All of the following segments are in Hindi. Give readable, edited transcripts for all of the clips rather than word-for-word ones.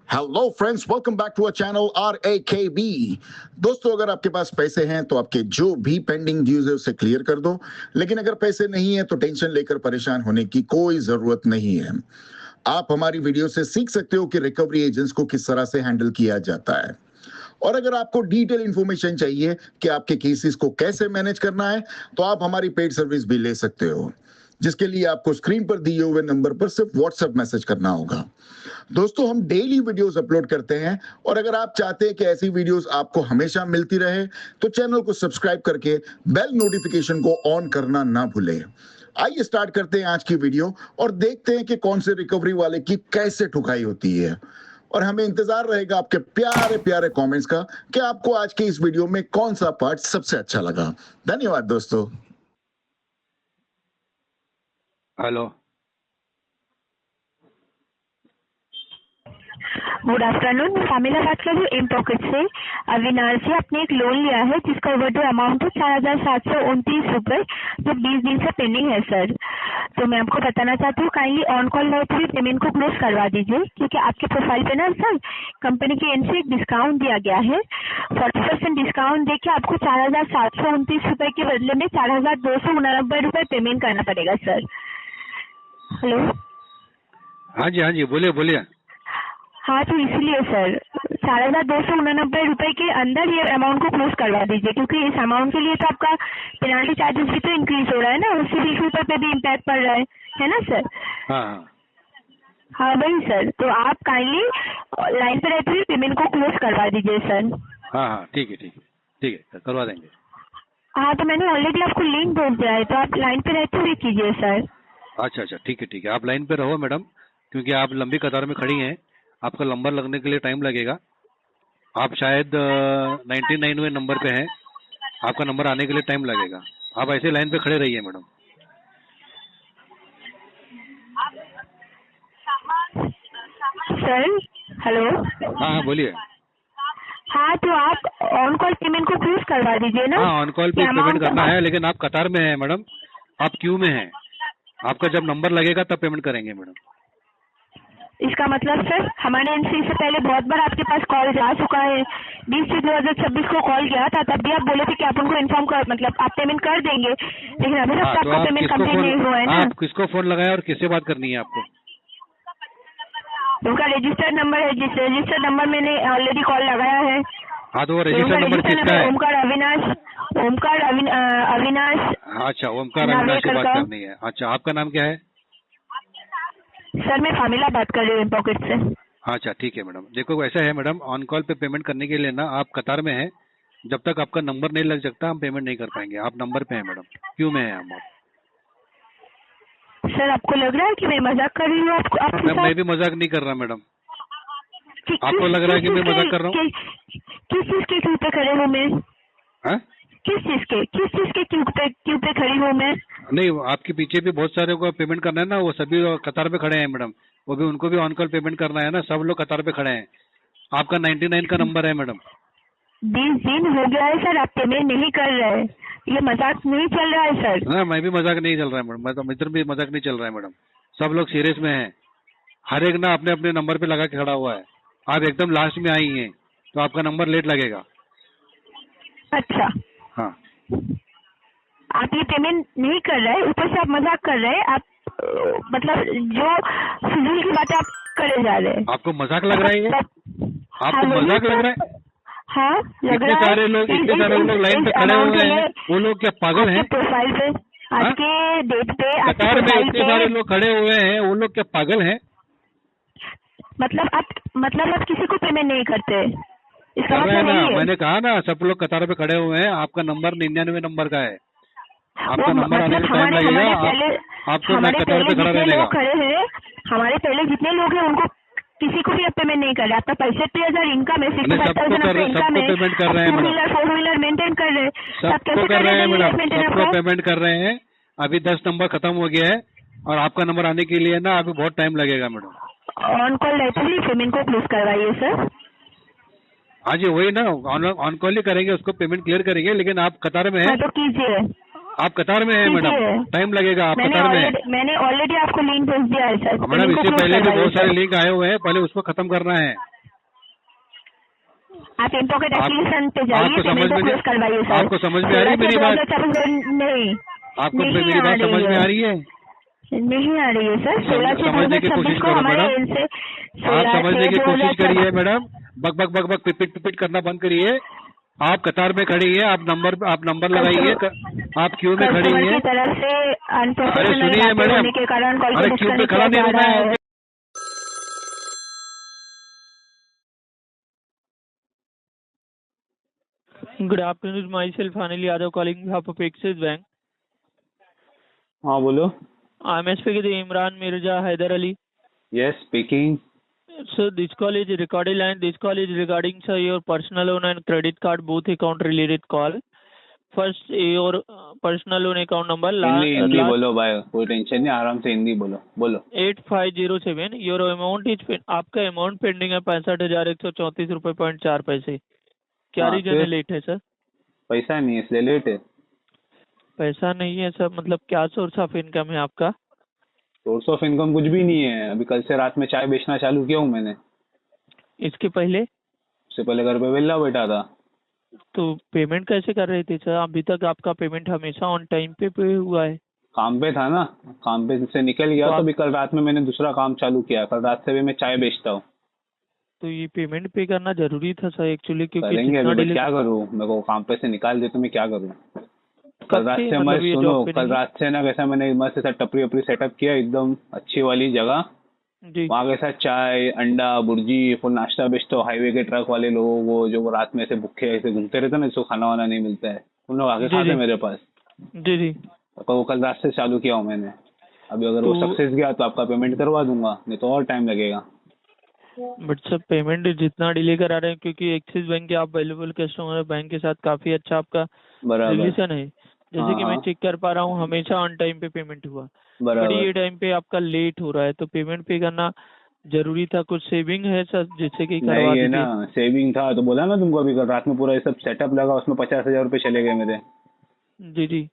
Hello friends, welcome back to our channel RAKB। दोस्तों, अगर आपके पास पैसे हैं तो आपके जो भी पेंडिंग ड्यूज है उसे क्लियर कर दो, लेकिन अगर पैसे नहीं है तो टेंशन लेकर परेशान होने की कोई जरूरत नहीं है। आप हमारी वीडियो से सीख सकते हो कि रिकवरी एजेंट्स को किस तरह से हैंडल किया जाता है। और अगर आपको डिटेल इंफॉर्मेशन चाहिए कि आपके केसेस को कैसे मैनेज करना है, तो आप हमारी पेड सर्विस भी ले सकते हो, जिसके लिए आपको स्क्रीन पर दिए हुए नंबर पर सिर्फ व्हाट्सएप मैसेज करना होगा। दोस्तों, हम डेली वीडियोस अपलोड करते हैं, और अगर आप चाहते हैं कि ऐसी वीडियोस आपको हमेशा मिलती रहे तो चैनल को सब्सक्राइब करके बेल नोटिफिकेशन को ऑन करना ना भूलें। आइए स्टार्ट करते हैं आज की वीडियो और देखते हैं कि कौन से रिकवरी वाले की कैसे ठुकाई होती है। और हमें इंतजार रहेगा आपके प्यारे प्यारे कमेंट्स का कि आपको आज के इस वीडियो में कौन सा पार्ट सबसे अच्छा लगा। धन्यवाद दोस्तों। Hello, good afternoon. मैं शामिला बात कर रही हूँ एम पॉकेट से। अविनाश जी, आपने एक लोन लिया है जिसका ओवरड्यू अमाउंट है 4,729 रुपए, जो 20 दिन से पेंडिंग है सर। तो मैं आपको बताना चाहती हूँ, काइंडली ऑन कॉल रहते हुए पेमेंट को क्लोज करवा दीजिए, क्योंकि आपके प्रोफाइल पे ना सर कंपनी की एंड से एक डिस्काउंट दिया गया है। 40% डिस्काउंट देके आपको 4,729 रुपए के बदले में 4,289 रुपए पेमेंट करना पड़ेगा सर। हेलो, हाँ जी बोलिए बोलिए। हाँ, तो इसलिए सर 4,289 रुपए के अंदर ये अमाउंट को क्लोज करवा दीजिए, क्योंकि इस अमाउंट के लिए तो आपका पेनाल्टी चार्जेस भी तो इंक्रीज हो रहा है ना, उससे बिल्कुल पे भी इम्पैक्ट पड़ रहा है ना सर। हाँ वही सर, तो आप काइंडली लाइन पे रहते हुए पेमेंट को क्लोज करवा दीजिए सर। हाँ ठीक है करवा देंगे। हाँ, तो मैंने ऑलरेडी आपको लिंक भेज दिया है, तो आप लाइन पे रहते हुए कीजिए सर। अच्छा ठीक है, आप लाइन पे रहो मैडम, क्योंकि आप लंबी कतार में खड़ी हैं, आपका नंबर लगने के लिए टाइम लगेगा। आप शायद 99वें नंबर पे हैं, आपका नंबर आने के लिए टाइम लगेगा। आप ऐसे लाइन पे खड़े रहिए मैडम। Sir hello. हाँ बोलिए। हाँ, तो आप ऑन कॉल पेमेंट को क्लोज करवा दीजिए ना। हाँ, ऑन कॉल पे पेमेंट करना है, लेकिन आप कतार में हैं मैडम, आप क्यू में हैं। आपका जब नंबर लगेगा तब पेमेंट करेंगे मैडम। इसका मतलब सर, हमारे एनसी से पहले बहुत बार आपके पास कॉल जा चुका है। 20/6/2026 को कॉल किया था, तब भी आप बोले थे कि आप उनको इन्फॉर्म कर, मतलब आप पेमेंट कर देंगे, लेकिन अभी तक आपका पेमेंट कंप्लीट नहीं हुआ है ना। आप किसको फोन लगाया और किससे बात करनी है आपको? उनका रजिस्टर्ड नंबर है, जिस रजिस्टर्ड नंबर मैंने ऑलरेडी कॉल लगाया है। हाँ, तो वो रजिस्टर्ड नंबर किसका है? ओमकार अविनाश। अच्छा, ओमकार अविनाश से बात करनी है। अच्छा, आपका नाम क्या है? सर, मैं शामिला बात कर रही हूँ पॉकेट से। अच्छा ठीक है मैडम। देखो ऐसा है मैडम, ऑन कॉल पे पेमेंट करने के लिए ना आप कतार में हैं, जब तक आपका नंबर नहीं लग सकता हम पेमेंट नहीं कर पाएंगे। आप नंबर पे हैं मैडम, क्यों में हैं हम? सर, आपको लग रहा है कि मैं मजाक कर रही हूँ आपको? मैं भी मजाक नहीं कर रहा मैडम। आपको लग रहा है कि मैं मजाक कर रहा हूँ? किस चीज के क्यू पे खड़े हूँ मैं? किस चीज के क्यू पे खड़ी हूँ मैं? नहीं, आपके पीछे भी बहुत सारे को पेमेंट करना है ना, वो सभी कतार पे खड़े हैं मैडम, वो भी उनको भी ऑन कॉल पेमेंट करना है ना, सब लोग कतार पे खड़े हैं। आपका 99 का नंबर है मैडम। 20 दिन हो गया है सर, आप पेमेंट नहीं कर रहे हैं। ये मजाक नहीं चल रहा है सर। हाँ, मैं भी मजाक नहीं चल रहा है मैडम, मैं तो मित्र भी मजाक नहीं चल रहा है मैडम। सब लोग सीरियस में हैं, हर एक ना अपने अपने नंबर पे लगा के खड़ा हुआ है। आप एकदम लास्ट में आई हैं तो आपका नंबर लेट लगेगा। अच्छा, हाँ, आप ये पेमेंट नहीं कर रहे, ऊपर से आप मजाक कर रहे हैं। आप मतलब जो फिजूल की बातें आप करे जा रहे हैं। आपको मजाक लग रहा है? आपको मजाक लग रहा है? हाँ, लग रहा है। इतने सारे लोग लाइन पे खड़े हुए हैं, वो लोग क्या पागल हैं? प्रोफाइल पे आज के डेट पे कतार में इतने सारे लोग खड़े हुए हैं, वो लोग क्या पागल हैं? मतलब आप किसी को पेमेंट नहीं करते? इसका कर रहे हैं मतलब ना, है। मैंने कहा ना, सब लोग कतार पे खड़े हुए हैं। आपका नंबर 99 नंबर का है, आपका नंबर आने में टाइम लगेगा। आपको मैं कतार पे खड़ा रहने का। हमारे पहले जितने लोग हैं उनको किसी को भी अब पेमेंट नहीं कर रहे। आपका 65,000 इनकम है, 65,000 इनकम है, पेमेंट कर रहे हैं मैडम, 4 व्हीलर मेंटेन कर रहे हैं, सबको कर रहे हैं मैडम, सबको पेमेंट कर रहे हैं। अभी 10 नंबर खत्म हो गया है और आपका नंबर आने के लिए ना अभी बहुत टाइम लगेगा मैडम। ऑन कॉल रहते हुए पेमेंट को क्लोज करवाइए सर। हाँ जी, वही ना, ऑन कॉल ही करेंगे, उसको पेमेंट क्लियर करेंगे, लेकिन आप कतार में हैं। तो कीजिए। आप कतार में हैं मैडम, टाइम लगेगा। आप कतार में हैं। मैंने ऑलरेडी आपको लिंक भेज दिया है सर। मैडम, इससे पहले भी बहुत सारे लिंक आए हुए हैं, पहले उसको खत्म करना है। आप इन पॉकेट आप- एप्लीकेशन पे जाइए, आपको समझ पेमेंट में क्लोज करवाइए सर। आपको समझ में आ रही है मेरी बात? नहीं, आपको नहीं मेरी आ बात रही समझ में है। आ रही है? नहीं आ रही है सर। 16 से समझने की 2026 कोशिश को करो हमारे मैडम। इनसे आप समझने की कोशिश करिए मैडम। बक बक बक बक पिपिट पिपिट करना बंद करिए। आप कतार में खड़ी है, आप नंबर लगाइए। आप क्यू में खड़ी कस्टमर है। की तरफ से अरे अनप्रोफेशनल सुनिए बातें मैडम, होने के कारण कॉल को अरे क्यू पे डिस्कनेक्ट खड़ा किया नहीं जा हूँ रहा मैं। है। Good afternoon. Myself Anil Yadav calling on behalf of Axis Bank. हाँ बोलो. I'm speaking to Imran Mirza Haider Ali. Yes, speaking. So this call is recorded line. This call is regarding sir your personal loan and credit card both account related call. First your personal loan account number Hindi बोलो भाई, कोई टेंशन नहीं, आराम से हिंदी बोलो. 8507. Your amount is आपका अमाउंट पेंडिंग है 65,134.4 क्या हाँ, रीजन है फिर? लेट है सर? पैसा नहीं है इसलिए लेट है. पैसा नहीं है सर, मतलब क्या सोर्स ऑफ इनकम है आपका? सोर्स ऑफ इनकम कुछ भी नहीं है. अभी कल से रात में चाय बेचना चालू किया हूँ मैंने. इसके पहले उससे पहले घर पे वेला बैठा था. तो पेमेंट कैसे कर रहे थे सर? अभी तक आपका पेमेंट हमेशा ऑन टाइम पे हुआ है। काम पे था ना, काम पे से निकल गया तो अभी कल रात में मैंने दूसरा काम चालू किया. कल रात से भी मैं चाय बेचता हूँ. तो ये पेमेंट पे करना जरूरी था सर एक्चुअली, क्योंकि करेंगे जितना अभी, डिले क्या करूँ, मेरे को काम पे से निकाल दे तो मैं क्या करूँ. कल कब रात से से मैं मतलब ये सुनो, जॉब पे कल नहीं रात से ना कैसा मैंने मस्त ऐसा टपरी वपरी सेटअप किया एकदम अच्छी वाली जगह. है? जी वहाँ के साथ चाय अंडा बुर्जी फुल नाश्ता बेचते हो. हाईवे के ट्रक वाले लोग वो जो रात में ऐसे भूखे ऐसे घूमते रहते हैं ना, जिसको खाना वाना नहीं मिलता है, उन लोग आके जी, खाते जी। हैं मेरे पास. जी जी। तो वो कल रात से चालू किया हूँ मैंने. अभी अगर वो तो- सक्सेस गया तो आपका पेमेंट करवा दूंगा, नहीं तो और टाइम लगेगा. बट सर पेमेंट जितना डिले करा रहे हैं, क्योंकि एक्सिस बैंक के आप वैल्यूबल कस्टमर बैंक के साथ काफी अच्छा आपका बराबर रिलेशन है। जैसे कि मैं हाँ, चेक कर पा रहा हूँ हमेशा ऑन टाइम पे पेमेंट हुआ, बट बराबर. ये टाइम पे आपका लेट हो रहा है, तो पेमेंट पे करना जरूरी था। कुछ सेविंग है सर जिससे कि करवा नहीं है दीजिए। ना, सेविंग था तो बोला ना तुमको. अभी कल रात में पूरा ये सब सेटअप लगा, उसमें 50,000 रुपये चले गए मेरे. जी जी।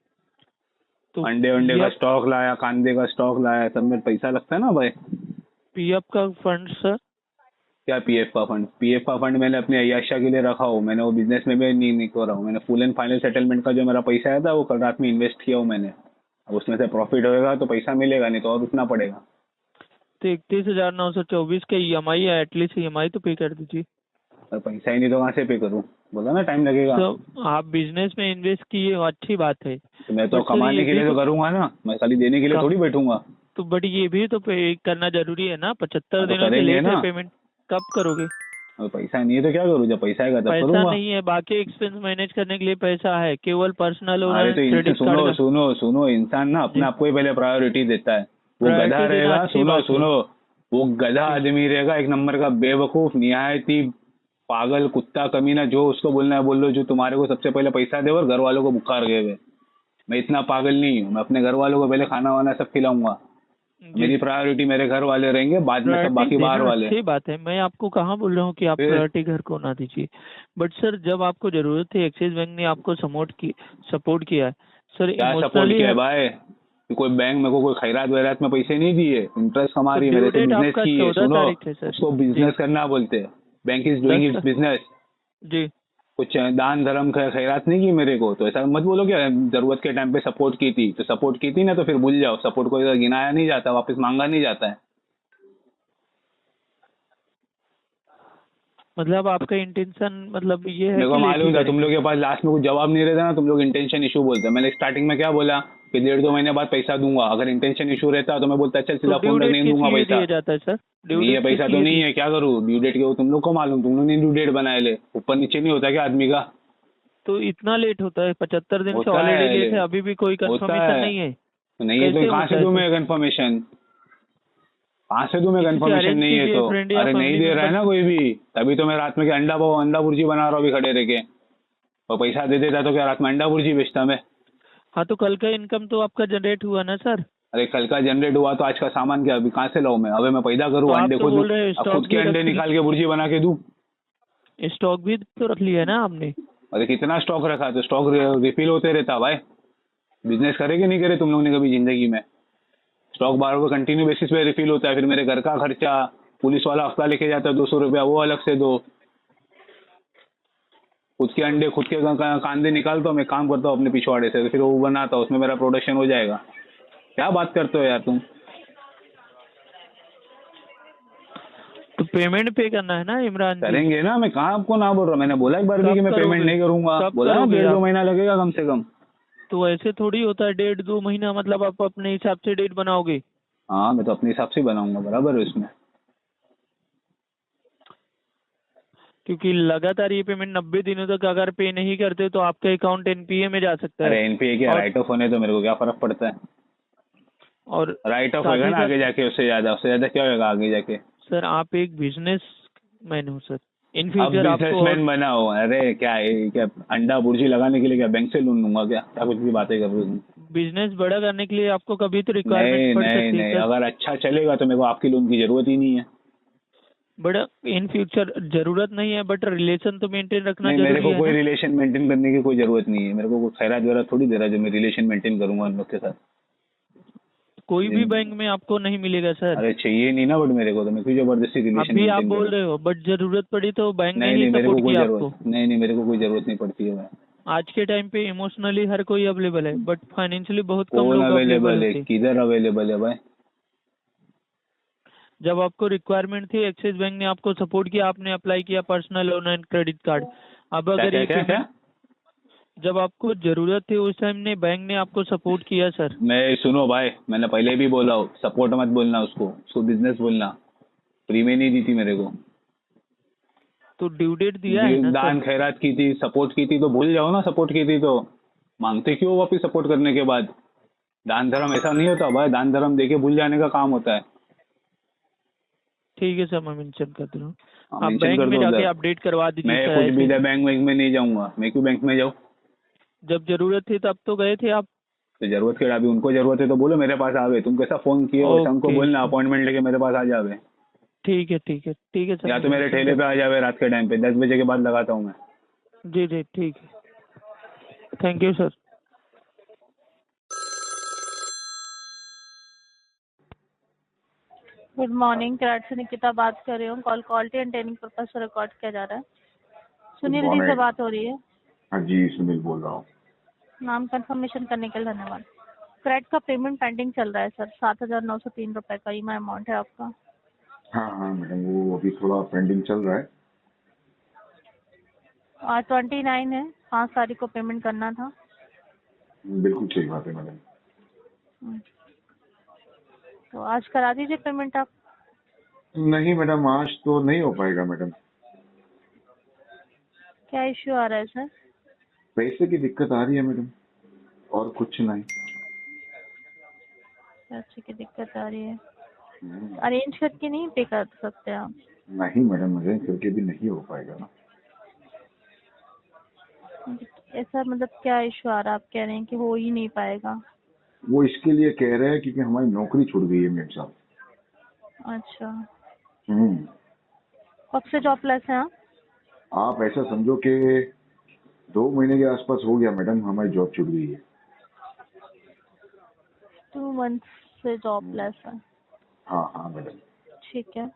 तो अंडे वंडे का पीएफ स्टॉक लाया, कांदे का स्टॉक लाया, सब में पैसा लगता है ना भाई. पीएफ का फंड सर? क्या पीएफ का फंड? पीएफ का फंड मैंने अपने अय्याशा के लिए रखा हूँ. मैंने वो बिजनेस में भी नहीं कर रहा हूँ. मैंने फुल एंड फाइनल सेटलमेंट का जो मेरा पैसा आया था वो कल रात में इन्वेस्ट किया हूँ मैंने. अब उसमें से प्रॉफिट होएगा तो पैसा मिलेगा, नहीं तो और रुकना पड़ेगा. तो 31,924 का EMI है, एटलीस्ट EMI तो पे कर दीजिए। और पैसा ही नहीं तो कहाँ से पे करूँ? बोला ना टाइम लगेगा. तो आप बिजनेस में इन्वेस्ट किए हो, अच्छी बात है। तो मैं तो but sir, कमाने ये के भी लिए तो करूंगा ना, मैं खाली देने के लिए कम- थोड़ी बैठूंगा. तो बट ये भी तो पे करना जरूरी है ना। 75 तो दिनों से करेंगे लेट है ना. पेमेंट, कब करोगे? और पैसा नहीं है तो क्या करूँ? जब पैसा आएगा तब पैसा करूंगा. नहीं है, बाकी एक्सपेंस मैनेज करने के लिए पैसा है, केवल पर्सनल और अरे तो इनसे क्रेडिट कार्ड सुनो का। सुनो सुनो, इंसान ना अपने जी। आप को ही पहले प्रायोरिटी देता है. वो Priority गधा देना रहेगा, अच्छी सुनो बात है। सुनो, वो गधा आदमी रहेगा, एक नंबर का बेवकूफ, निहायती पागल कुत्ता कमीना, जो उसको बोलना है बोल लो, जो तुम्हारे को सबसे पहले पैसा दे और घर वालों को बुखार गए हुए. मैं इतना पागल नहीं हूँ. मैं अपने घर वालों को पहले खाना वाना सब खिलाऊंगा. जी। मेरी प्रायोरिटी मेरे घर वाले रहेंगे, बाद में सब Priority बाकी बाहर देना वाले. अच्छी बात है, मैं आपको कहाँ बोल रहा हूँ कि आप फिर? प्रायोरिटी घर को ना दीजिए। बट सर जब आपको जरूरत थी एक्सिस बैंक ने आपको सपोर्ट किया है सर। क्या सपोर्ट किया है भाई? कि कोई बैंक मेरे को कोई खैरात वैरात में पैसे नहीं दिए. इंटरेस्ट कमा रही है, मेरे से due date बिजनेस आपका की है. 14 सुनो, तारीख है सर। उसको बिजनेस करना बोलते हैं. Bank is doing its business. जी। कुछ दान धर्म खैरात नहीं की मेरे को. तो ऐसा मत बोलो कि जरूरत के टाइम पे सपोर्ट की थी. तो सपोर्ट की थी ना तो फिर भूल जाओ. सपोर्ट को इधर गिनाया नहीं जाता, वापस मांगा नहीं जाता है. मतलब आपका इंटेंशन मतलब ये है मेरे को कि मालूम लेट था ही तुम लोग के पास लास्ट में कुछ जवाब नहीं रहता ना, तुम लोग इंटेंशन इशू बोलते हैं. मैंने स्टार्टिंग में क्या बोला कि 1.5-2 महीने बाद पैसा दूंगा. अगर इंटेंशन इशू रहता तो मैं बोलता चल सीधा ड्यू फोन कर डेट नहीं दूंगा किस लिए पैसा. दिया जाता है सर? ड्यू नहीं है डेट पैसा किस तो लिए नहीं है, क्या करूँ? ड्यू डेट के वो तुम लोग को मालूम, तुम लोग ने ड्यू डेट बनाए ले. ऊपर नीचे नहीं होता क्या आदमी का? तो इतना लेट होता है? 75 दिन से होता है, ऑलरेडी लेट है, अभी भी कोई होता कंफर्मेशन है. नहीं है? तो नहीं है कैसे तो कहाँ होता से है दूं सर? मैं कंफर्मेशन? कहाँ से दूं मैं किसी से कंफर्मेशन? arrange नहीं है कीजिए, तो friend या अरे नहीं family दे रहा है member। ना कोई भी. तभी तो मैं रात में क्या अंडा भुर्जी बना रहा हूँ अभी खड़े रह के. और पैसा दे देता तो क्या रात में अंडा भुर्जी बेचता मैं? हाँ तो कल का इनकम तो आपका जनरेट हुआ ना सर? अरे कल का जनरेट हुआ तो आज का सामान क्या अभी कहाँ से लाऊं मैं? अबे मैं पैदा करूँ, तो आप अंडे तो खुद बोल रहे हैं अब stock खुद के भी अंडे रख निकाल के भुर्जी बना के दूं. स्टॉक भी तो रख लिया है ना आपने? अरे कितना स्टॉक रखा? तो स्टॉक रिफिल होते रहता भाई. बिजनेस करे कि नहीं करे तुम लोग ने कभी जिंदगी में? स्टॉक बार बार कंटिन्यू बेसिस पे रिफिल होता है. फिर मेरे घर का खर्चा, पुलिस वाला हफ्ता लेके जाता है 200 रुपया, वो अलग से दो. खुद के अंडे खुद के कांदे निकालता हूँ, मैं काम करता हूँ अपने पिछवाड़े से, तो फिर वो बनाता हूँ, उसमें मेरा प्रोडक्शन हो जाएगा। क्या बात करते हो यार तुम? तो पेमेंट पे करना है ना इमरान जी। करेंगे ना, मैं कहाँ आपको ना बोल रहा हूँ, मैंने बोला एक बार भी कब कि मैं पेमेंट करोगे? नहीं करूंगा, कब बोला ना करोगे 1.5-2 आप? महीना लगेगा कम से कम। तो ऐसे थोड़ी होता है 1.5-2 महीना, मतलब आप अपने हिसाब से डेट बनाओगे। हाँ मैं तो अपने हिसाब से बनाऊंगा, बराबर है उसमें। क्योंकि लगातार ये पेमेंट 90 दिनों तक अगर पे नहीं करते तो आपका अकाउंट एनपीए में जा सकता अरे है। एनपीए के और राइट ऑफ होने तो मेरे को क्या फर्क पड़ता है? और राइट ऑफ साथ होगा ही ना साथ आगे जाके, उससे ज्यादा क्या होगा आगे जाके? सर आप एक बिजनेस मैन हो सर, इन अब फ्यूचर आपको बिजनेसमैन बना हो? अरे क्या है, क्या अंडा बुर्जी लगाने के लिए क्या बैंक से लोन लूंगा क्या? क्या कुछ भी बातें कर रहे हो तुम? बिजनेस बड़ा करने के लिए आपको कभी तो नहीं रिक्वायरमेंट पड़ नहीं सकती है नहीं, सर। अगर अच्छा चलेगा तो मेरे को आपकी लोन की जरूरत ही नहीं है। बट इन फ्यूचर जरूरत नहीं है, बट रिलेशन तो मेंटेन रखना नहीं, मेरे जरूरी को है कोई ना। रिलेशन मेंटेन करने की कोई जरूरत नहीं है। मेरे को कोई खैरात वगैरह थोड़ी दे रहा है जो मैं रिलेशन मेंटेन करूंगा उन लोग के साथ। कोई भी बैंक में आपको नहीं मिलेगा सर। अरे चाहिए नहीं ना, बट मेरे को तो मैं क्यों जबरदस्ती रिलेशन अभी आप मेंटेन बोल करूँ? रहे हो, बट जरूरत पड़ी तो बैंक ने नहीं ही नहीं, मेरे को सपोर्ट कोई किया आपको। जरूरत नहीं, नहीं मेरे को कोई जरूरत नहीं पड़ती है भाई। आज के टाइम पे इमोशनली हर कोई अवेलेबल है, बट फाइनेंशियली बहुत कम कौन लोग अवेलेबल अवेलेबल है? होते हैं। किधर अवेलेबल है भाई? जब आपको रिक्वायरमेंट थी एक्सिस बैंक ने आपको सपोर्ट किया, आपने अप्लाई किया personal loan and credit card. अब क्या अगर क्या ये क्या क्या? पेमेंट जब आपको जरूरत थी उस टाइम ने बैंक ने आपको सपोर्ट किया सर। मैं सुनो भाई, मैंने पहले भी बोला हूँ, सपोर्ट मत बोलना उसको बिजनेस बोलना। फ्री में नहीं दी थी मेरे को। तो ड्यू डेट दिया है ना दान सर। खैरात की थी, सपोर्ट की थी, तो भूल जाओ ना सपोर्ट की थी तो। मांगते क्यों वापिस सपोर्ट करने के बाद? दान धर्म ऐसा नहीं होता भाई, दान धर्म देके भूल जाने का काम होता है। ठीक है सर, मैं मेंशन कर दे रहा हूँ। हाँ, आप मेंशन बैंक कर में दो जाके उधर। अपडेट करवा दीजिए मैं सर। कुछ भी ऐसे बैंक में नहीं जाऊंगा। मैं क्यों बैंक में जाऊँ? जब जरूरत थी तब तो गए थे आप। तो जरूरत के अभी उनको जरूरत है तो बोलो मेरे पास आवे। तुम कैसा फोन किए हो वैसा उनको ओके बोलना, अपॉइंटमेंट लेके मेरे पास आ जावे। ठीक है ठीक है ठीक है सर, या मैं तो मेरे mention ठेले पे आ जावे रात के टाइम पे, 10 बजे के बाद लगाता हूँ मैं। जी जी ठीक है, thank you sir. Good morning, कराट से निकिता बात कर रही हूँ। Call quality and training purpose से रिकॉर्ड किया जा रहा है। सुनील जी से बात हो रही है। हाँ जी, सुनील बोल रहा हूँ। नाम कंफर्मेशन करने के लिए धन्यवाद। क्रेडिट का पेमेंट पेंडिंग चल रहा है सर, 7,903 रुपए का ईएमआई अमाउंट है आपका। हाँ हाँ मैडम, वो अभी थोड़ा पेंडिंग चल रहा है। आज 29 है, 5 तारीख को पेमेंट करना था। बिल्कुल सही बात है मैडम। तो आज करा दीजिए पेमेंट आप। नहीं मैडम, आज तो नहीं हो पाएगा मैडम। क्या इश्यू आ रहा है सर? पैसे की दिक्कत आ रही है मैडम, और कुछ नहीं। पैसे की दिक्कत आ रही है, अरेंज करके नहीं पे कर सकते आप? नहीं मैडम, अरेंज करके भी नहीं हो पाएगा ना। ऐसा मतलब क्या इश्यू आ रहा है? आप कह रहे हैं कि हो ही नहीं पाएगा। वो इसके लिए कह रहे हैं क्योंकि हमारी नौकरी छूट गई है मेम साहब। अच्छा, हम्म। कब से जॉबलेस हैं आप? आप ऐसा समझो कि 2 महीने के आसपास हो गया मैडम, हमारी जॉब छूट गई है। 2 मंथ से जॉबलेस है। हाँ हाँ मैडम। ठीक है,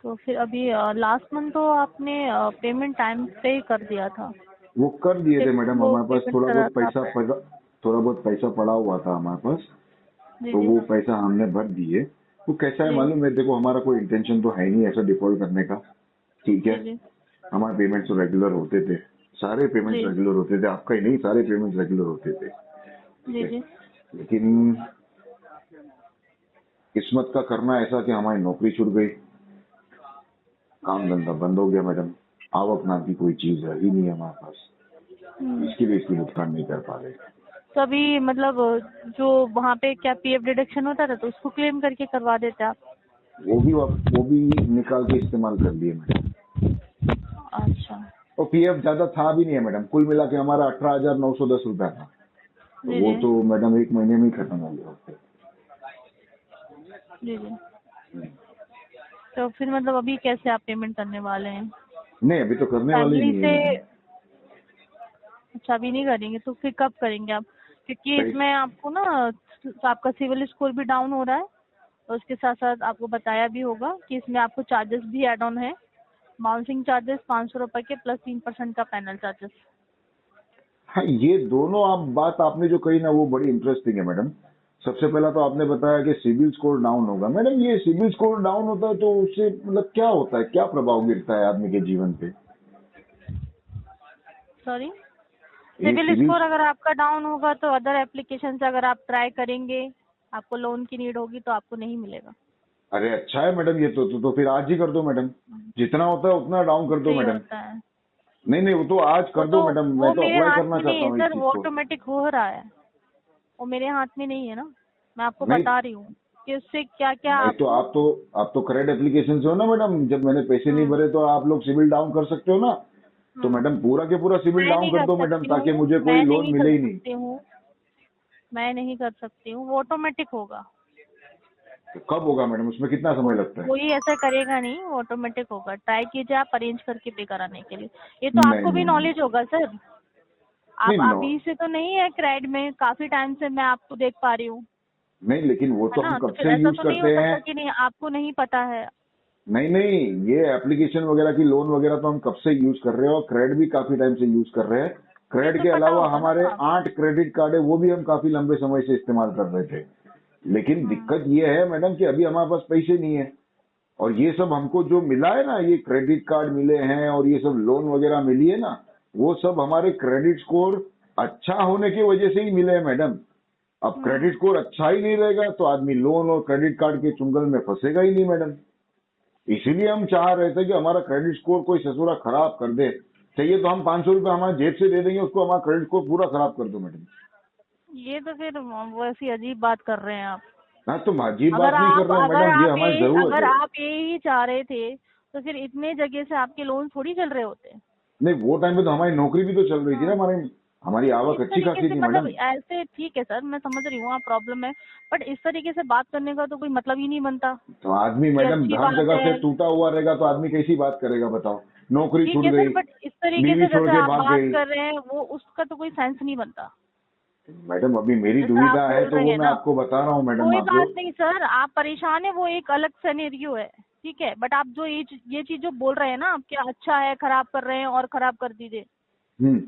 तो फिर अभी लास्ट मंथ तो आपने पेमेंट टाइम पे ही कर दिया था। वो कर दिए थे मैडम, वो हमारे पास पेमेंट थोड़ा करा बहुत था पैसा आपने? थोड़ा बहुत पैसा पड़ा हुआ था हमारे पास, जी तो जी वो पैसा हमने भर दिए। वो कैसा है जी मालूम है, देखो हमारा कोई इंटेंशन तो है नहीं ऐसा डिफॉल्ट करने का, ठीक है। जी जी हमारे पेमेंट्स तो रेगुलर होते थे, सारे पेमेंट्स जी रेगुलर होते थे, आपका ही नहीं सारे पेमेंट्स रेगुलर होते थे, ठीक जी है। जी लेकिन किस्मत का करना ऐसा कि हमारी नौकरी छूट गई, काम धंधा बंद हो गया मैडम, आवक नाम की कोई चीज है ही नहीं है हमारे पास, इसके लिए इसकी भुगतान नहीं कर पा रहे। तो अभी मतलब जो वहाँ पे क्या पीएफ डिडक्शन होता था तो उसको क्लेम करके करवा देते आप? वो भी निकाल के इस्तेमाल कर लिए मैडम। अच्छा और पीएफ ज्यादा था भी नहीं है मैडम, कुल मिला के हमारा 18,910 रुपया था, तो जी वो जी तो मैडम 1 महीने में ही खत्म हो गया उससे। जी जी तो फिर मतलब अभी कैसे आप पेमेंट करने वाले हैं? नहीं, अभी तो करने वाले ही फैमिली नहीं से? है मैडम। अच्छा, अभी नहीं करेंगे तो फिर कब करेंगे आप? क्योंकि पैसे- इसमें आपको ना आपका सिविल स्कोर भी डाउन हो रहा है, और उसके साथ साथ आपको बताया भी होगा कि इसमें आपको चार्जेस भी ऐड ऑन है। बाउंसिंग चार्जेस 500 रुपए के प्लस 3% का पैनल चार्जेस। हाँ, ये दोनों बात आपने जो कही ना वो बड़ी इंटरेस्टिंग है मैडम। सबसे पहला तो आपने बताया कि सिबिल स्कोर डाउन होगा। मैडम, ये सिबिल स्कोर डाउन होता है तो उससे मतलब क्या होता है, क्या प्रभाव गिरता है आदमी के जीवन पे? सॉरी, ये सिविल सिबिल, स्कोर अगर आपका डाउन होगा तो अदर एप्लीकेशन से अगर आप ट्राई करेंगे, आपको लोन की नीड होगी तो आपको नहीं मिलेगा। अरे अच्छा है मैडम, ये तो फिर आज ही कर दो मैडम। जितना होता है उतना डाउन कर दो सही मैडम। होता है। नहीं नहीं, वो तो आज वो कर दो तो मैडम, वो मैं तो मेरे अप्लाई हाथ करना में चाहता नहीं है हूँ इस सर, चीज वो को। ऑटोमेटिक हो रहा है। वो मेरे हाथ में नहीं है ना, मैं आपको नहीं बता रही हूँ कि उससे क्या क्या नहीं, तो आपको। आप तो क्रेडिट एप्लीकेशन से हो ना मैडम। जब मैंने पैसे नहीं भरे तो आप लोग सिबिल डाउन कर सकते हो ना। तो मैडम पूरा के पूरा सिबिल मैं डाउन नहीं कर कर दो मैडम, सकती ताकि हूँ, मुझे कोई मैं लोन नहीं मिले कर ही नहीं। सकती हूँ, मैं नहीं कर सकती हूँ, वो ऑटोमेटिक होगा। तो कब होगा मैडम, उसमें कितना समय लगता है? कोई ऐसा करेगा नहीं, वो ऑटोमेटिक होगा। ट्राई कीजिए आप अरेंज करके पे कराने के लिए। ये तो नहीं आपको भी नहीं नॉलेज होगा सर। नहीं, आप अभी से तो नहीं है क्रेड में, काफी टाइम से मैं आपको देख पा रही हूँ, नहीं, लेकिन वो है तो हम ना। तो कब फिर से ऐसा यूज तो नहीं हो करते सकता हैं। कि नहीं आपको नहीं पता है। नहीं नहीं, ये एप्लीकेशन वगैरह की लोन वगैरह तो हम कब से यूज कर रहे हैं, और क्रेडिट भी काफी टाइम से यूज कर रहे हैं। ये क्रेडिट तो के पता अलावा होगा ना हमारे आपको। 8 क्रेडिट कार्ड है, वो भी हम काफी लंबे समय से इस्तेमाल कर रहे थे। लेकिन दिक्कत ये है मैडम कि अभी हमारे पास पैसे नहीं है, और ये सब हमको जो मिला है ना, ये क्रेडिट कार्ड मिले हैं और ये सब लोन वगैरह मिली है ना, वो सब हमारे क्रेडिट स्कोर अच्छा होने की वजह से ही मिले हैं मैडम। अब क्रेडिट स्कोर अच्छा ही नहीं रहेगा तो आदमी लोन और क्रेडिट कार्ड के चुंगल में फंसेगा ही नहीं मैडम। इसीलिए हम चाह रहे थे कि हमारा क्रेडिट स्कोर कोई ससुरा खराब कर दे। चाहिए तो हम 500 रुपये हमारे जेब से दे देंगे उसको, हमारा क्रेडिट स्कोर पूरा खराब कर दो मैडम। ये तो फिर वैसी अजीब बात कर रहे हैं आप। हाँ, तो अजीब बात नहीं कर रहे हैं मैडम, ये हमारी जरूरत अगर है। आप यही चाह रहे थे तो फिर इतने जगह से आपके लोन थोड़ी चल रहे होते। नहीं, वो टाइम पे तो हमारी नौकरी भी तो चल रही थी ना, हमारी आवक इस अच्छी तरीके खासी से थी मतलब मैडम। ऐसे ठीक है सर, मैं समझ रही हूँ आप प्रॉब्लम है, बट इस तरीके से बात करने का तो कोई मतलब ही नहीं बनता। तो आदमी ये मैडम अच्छी हर बात जगह से है, टूटा हुआ रहेगा तो आदमी कैसी बात करेगा बताओ। नौकरी ठीक छूट है सर, गई, बट इस तरीके बीवी से छोड़ जैसे के आप भाग बात गई। कर रहे हैं वो उसका तो कोई सेंस नहीं बनता। मैडम अभी मेरी जैसा आप दुविधा है बोल तो रहे वो हैं मैं ना, आपको बता रहा हूँ मैडम कोई आपको। बात नहीं सर, आप परेशान है, वो एक अलग सिनेरियो है, ठीक है। बट आप जो ये चीज जो बोल रहे हैं ना, आप क्या अच्छा है खराब कर रहे हैं और खराब कर दीजिए, हम्म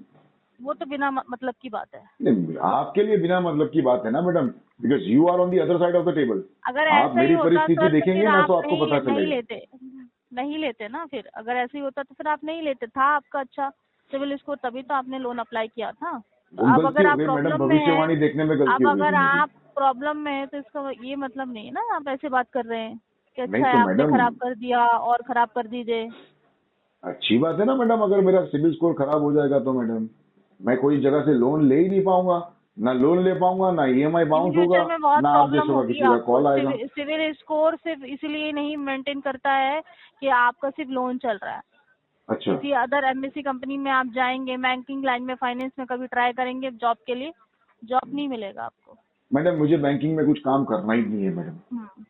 वो तो बिना मतलब की बात है। नहीं, आपके लिए बिना मतलब की बात है ना madam, because you are on the other side of the table. अगर आप ऐसा ही मेरी होता परिस्थिति सर तो देखेंगे फिर ना आप तो आपको पता चलेगा। नहीं लेते ना। फिर अगर ऐसे ही होता तो फिर आप नहीं लेते। था आपका अच्छा सिविल स्कोर, तभी तो आपने लोन अप्लाई किया था। तो वो अब गलती अगर हो आप गई मैडम, प्रॉब्लम में हैं, भविष्यवाणी देखने में गलती अब हो गई अगर थी मेरी। आप प्रॉब्लम में हैं तो इसका ये मतलब नहीं है ना आप ऐसे बात कर रहे हैं कि नहीं अच्छा है तो आपने मैडम, खराब कर दिया और खराब कर दीजिए। अच्छी बात है ना मैडम, अगर मेरा सिबिल स्कोर खराब हो जाएगा तो मैडम मैं कोई जगह से लोन ले ही नहीं पाऊंगा, ना लोन ले पाऊंगा, ना ईएमआई इन बाउंस होगा, फ्यूचर में बहुत ना आप प्रॉब्लम जैसे का होगी किसी का आपको। कॉल आएगा। सिविल स्कोर सिर्फ इसलिए नहीं मेंटेन करता है कि आपका सिर्फ लोन चल रहा है। अच्छा किसी अदर एमएससी कंपनी में आप जाएंगे, बैंकिंग लाइन में, फाइनेंस में कभी ट्राई करेंगे जॉब के लिए, जॉब नहीं मिलेगा आपको। मैडम, मुझे बैंकिंग में कुछ काम करना ही नहीं है मैडम। हम्म,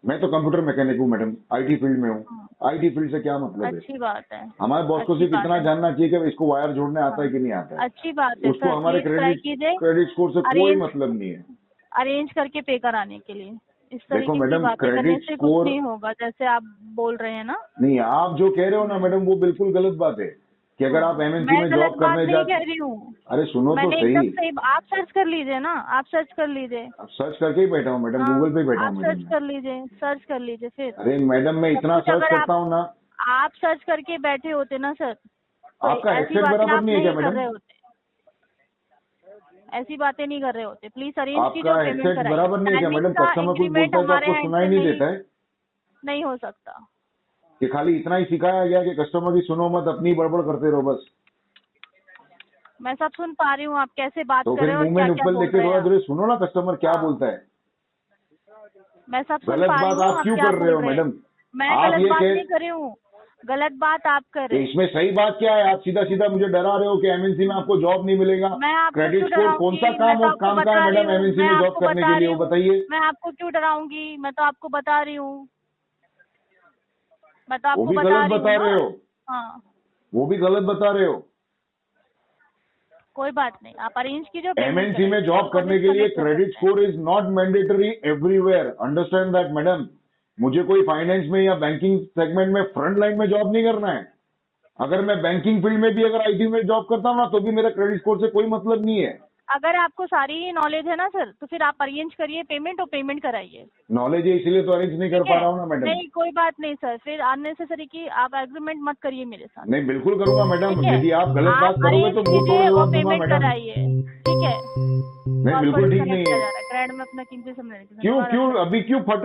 मैं तो कंप्यूटर मैकेनिक हूँ मैडम, आईटी फील्ड में हूँ। हम्म, आईटी फील्ड से क्या मतलब है? अच्छी बात है, हमारे बॉस को अच्छी सिर्फ बात इतना है। जानना चाहिए कि इसको वायर जोड़ने आता है हाँ, कि नहीं आता है। अच्छी बात है उसको सर, हमारे प्लीज ट्राई कीजिए क्रेडिट स्कोर से कोई अरेंज मतलब नहीं है। अरेंज करके पे कराने के लिए। इस देखो तरीके की मैडम, बातें करने क्रेडिट से कुछ स्कोर नहीं होगा जैसे आप बोल रहे हैं ना। नहीं, आप जो कह रहे हो ना मैडम वो बिल्कुल गलत बात है कि अगर आप एमएनसी मैं में गलत जॉब बात करने नहीं कह रही हूँ, अरे सुनो तो मैंने सही। एकदम सही। आप सर्च कर लीजिए ना, आप सर्च कर लीजिए। अब सर्च करके ही बैठा हूँ मैडम, हाँ, गूगल पे बैठा आप हूँ मैडम सर्च मैं। कर लीजिए, सर्च कर लीजिए फिर। अरे मैडम, मैं सब इतना कुछ सर्च अगर करता हूँ ना। आप सर्च करके बैठे होते ना सर, तो आपका ऐसी हेडसेट बातें बराबर आप नहीं है क्या नहीं कर मैडम? रहे होते, ऐसी बातें नहीं कर रहे होते। प्लीज अरेंज कीजिए आपका और पेमेंट हेडसेट कराइए। बराबर नहीं है क्या टाइमिंग मैडम? का कस्टमर कुछ एग्रीमेंट बोलता है तो हमारे आपको एंड सुनाई से नहीं देता है नहीं हो सकता। कि खाली इतना ही सिखाया गया कि कस्टमर की सुनो मत, अपनी बड़बड़ करते रहो बस? मैं सब सुन पा रही हूँ आप कैसे बात तो कर फिर रहे हो और मुंह में क्या क्या नुक्कड़ बोल लेके रहे हैं थोड़ा आप। देर सुनो ना कस्टमर क्या हाँ। बोलता है। मैं सब सुन गलत पा रही बात हूँ आप आप क्यों क्या कर रहे बोल हो रहे हैं। मैडम? मैं आप गलत ये बात कह नहीं कर रही हूँ, गलत बात आप कर तो रहे हैं। इसमें सही बात क्या है? आप सीधा सीधा मुझे डरा रहे हो कि एमएनसी में आपको जॉब नहीं मिलेगा। मैं आपको क्रेडिट क्यों स्कोर कौन सा डराऊंगी? मैं तो आपको काम का है बता रही मैडम हूँ, एमएनसी मैं में जॉब आपको करने बता के लिए, रही वो हूँ, बताइए। मैं आपको क्यों डराऊंगी? मैं तो आपको बता रही हूँ, मैं तो वो आपको भी बता गलत रही हूँ बता ना। रहे हो, हाँ, वो भी गलत बता रहे हो। कोई बात नहीं, आप अरेंज कीजिए, पेमेंट एमएनसी में जॉब करने के लिए credit score is not mandatory everywhere, understand that madam. मुझे कोई फाइनेंस में या बैंकिंग सेगमेंट में फ्रंट लाइन में जॉब नहीं करना है। अगर मैं बैंकिंग फील्ड में भी अगर आईटी में जॉब करता हूँ ना तो भी मेरा क्रेडिट स्कोर से कोई मतलब नहीं है। अगर आपको सारी ही नॉलेज है ना सर, तो फिर आप अरेंज करिए पेमेंट और पेमेंट कराइए। नॉलेज है इसलिए तो अरेंज नहीं कर ठीक पा है? रहा हूँ ना मैडम। नहीं कोई बात नहीं सर, फिर अननेसेसरी की आप एग्रीमेंट मत करिए मेरे साथ। नहीं बिल्कुल करूंगा मैडम, ठीक है? यदि आप गलत बात करोगे अरेंज तो मुंह तोड़ कीजिए और जवाब दूंगा पेमेंट मैडम। कराइए। ठीक है? नहीं बिल्कुल ठीक नहीं है। ग्रैंड में अपना कीमती समय लेने के लिए क्यों धन्यवाद। क्यों अभी क्यों फट